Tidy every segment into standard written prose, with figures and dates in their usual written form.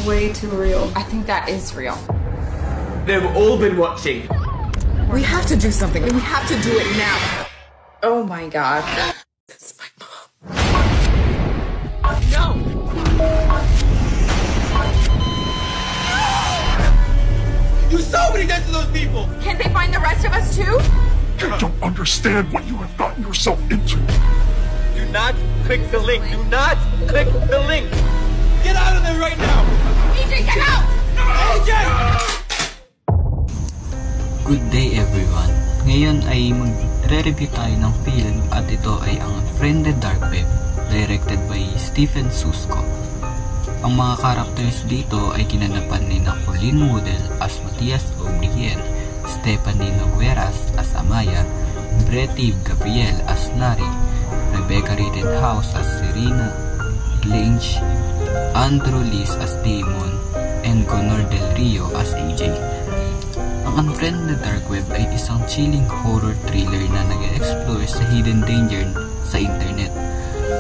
way too real. I think that is real. They've all been watching. We have to do something. We have to do it now. Oh my god. That's my mom. No! You saw what he did to those people! Can't they find the rest of us too? You don't understand what you have gotten yourself into. Do not click the link. Do not click the link. Get out of there right now! AJ, get out! AJ! Good day everyone! Ngayon ay magre-review tayo ng film at ito ay ang Friend the Dark Web, directed by Stephen Susco. Ang mga characters dito ay kinanapan ni Colleen Woodell as Matias O'Brien, Stephanie Nogueras as Amaya, Bretty Gabriel as Larry, Rebecca Rittenhouse as Serena Lange, Andrew Liz as Damon, and Connor Del Rio as AJ. Ang Unfriend the Dark Web ay isang chilling horror thriller na nag-explore sa hidden danger sa internet.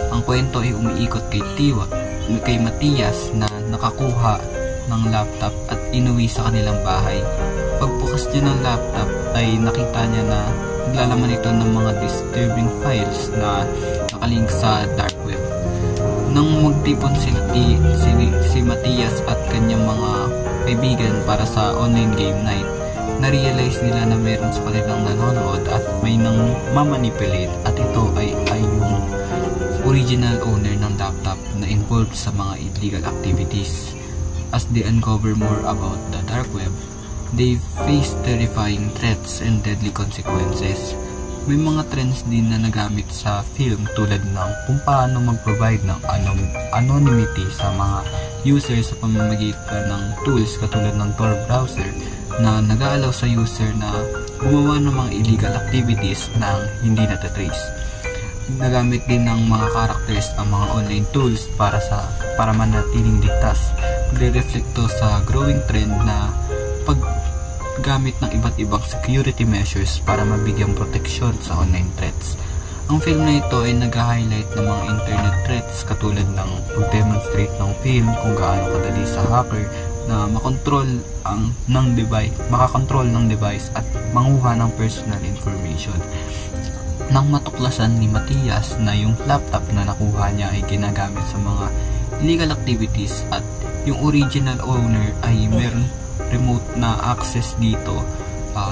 Ang kwento ay umiikot kay Matias na nakakuha ng laptop at inuwi sa kanilang bahay. Pagbukas niya ng laptop ay nakita niya na naglalaman ito ng mga disturbing files na nakalink sa dark web. Nang magtipon si Matias at kanyang mga kaibigan para sa online game night, na-realize nila na meron sa kanilang nanonood at may nang mamanipulate at ito ay yung original owner ng laptop na involved sa mga illegal activities. As they uncover more about the dark web, they face terrifying threats and deadly consequences. May mga trends din na nagamit sa film tulad ng kung paano mag-provide ng anonymity sa mga users sa pamamagitan ng tools katulad ng Tor browser na nag-aalaw sa user na gumawa ng mga illegal activities na hindi natatrace. Nagamit din ng mga characters ang mga online tools para manatiling ligtas. Nagre-reflect to sa growing trend na paggamit ng iba't ibang security measures para mabigyang proteksyon sa online threats. Ang film na ito ay nag-highlight ng mga internet threats katulad ng pag-demonstrate ng film kung gaano kadali sa hacker na makakontrol ng device at manguha ng personal information. Nang matuklasan ni Matias na yung laptop na nakuha niya ay ginagamit sa mga illegal activities at yung original owner ay meron remote na access dito,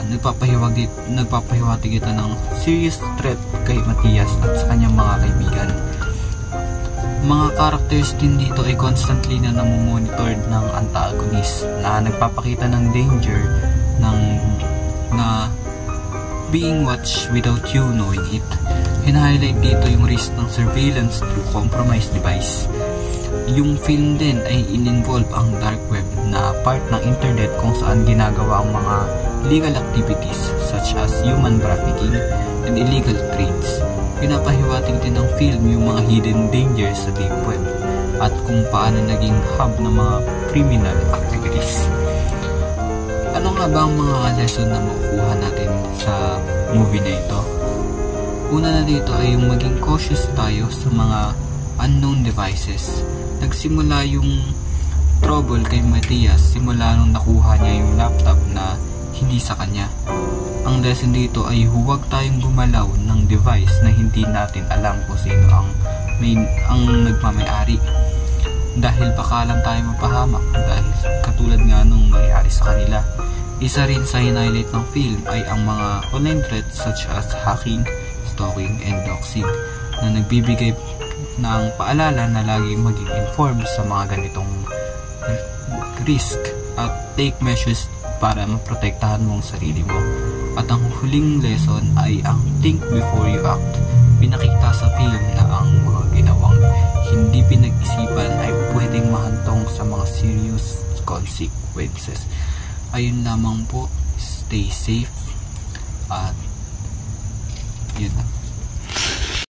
nagpapahiwatig ito ng serious threat kay Matias at sa kanyang mga kaibigan. Mga characters din dito ay constantly na namomonitor ng antagonist na nagpapakita ng danger na being watched without you knowing it. Hina-highlight dito yung risk ng surveillance through compromised device. Yung film din ay in-involve ang dark web na part ng internet kung saan ginagawa ang mga illegal activities such as human trafficking and illegal trades. Pinapahiwatig din ng film yung mga hidden dangers sa deep web at kung paano naging hub ng mga criminal activities. Ano nga ba ang mga lesson na makukuha natin sa movie na ito? Una na dito ay yung maging cautious tayo sa mga unknown devices. Nagsimula yung trouble kay Matias simula nung nakuha niya yung laptop na hindi sa kanya. Ang lesson dito ay huwag tayong gumalaw ng device na hindi natin alam kung sino ang nagmamayari. Dahil baka lang tayo mapahamak dahil katulad nga nung nangyari sa kanila. Isa rin sa highlight ng film ay ang mga online threats such as hacking, stalking, and doxing na nagbibigay ng paalala na lagi maging informed sa mga ganitong risk at take measures para maprotektahan mong sarili mo. At ang huling lesson ay ang think before you act. Pinakita sa film na ang mga ginawang hindi pinag-isipan ay pwedeng mahantong sa mga serious consequences. Ayun lamang po, stay safe at yun na.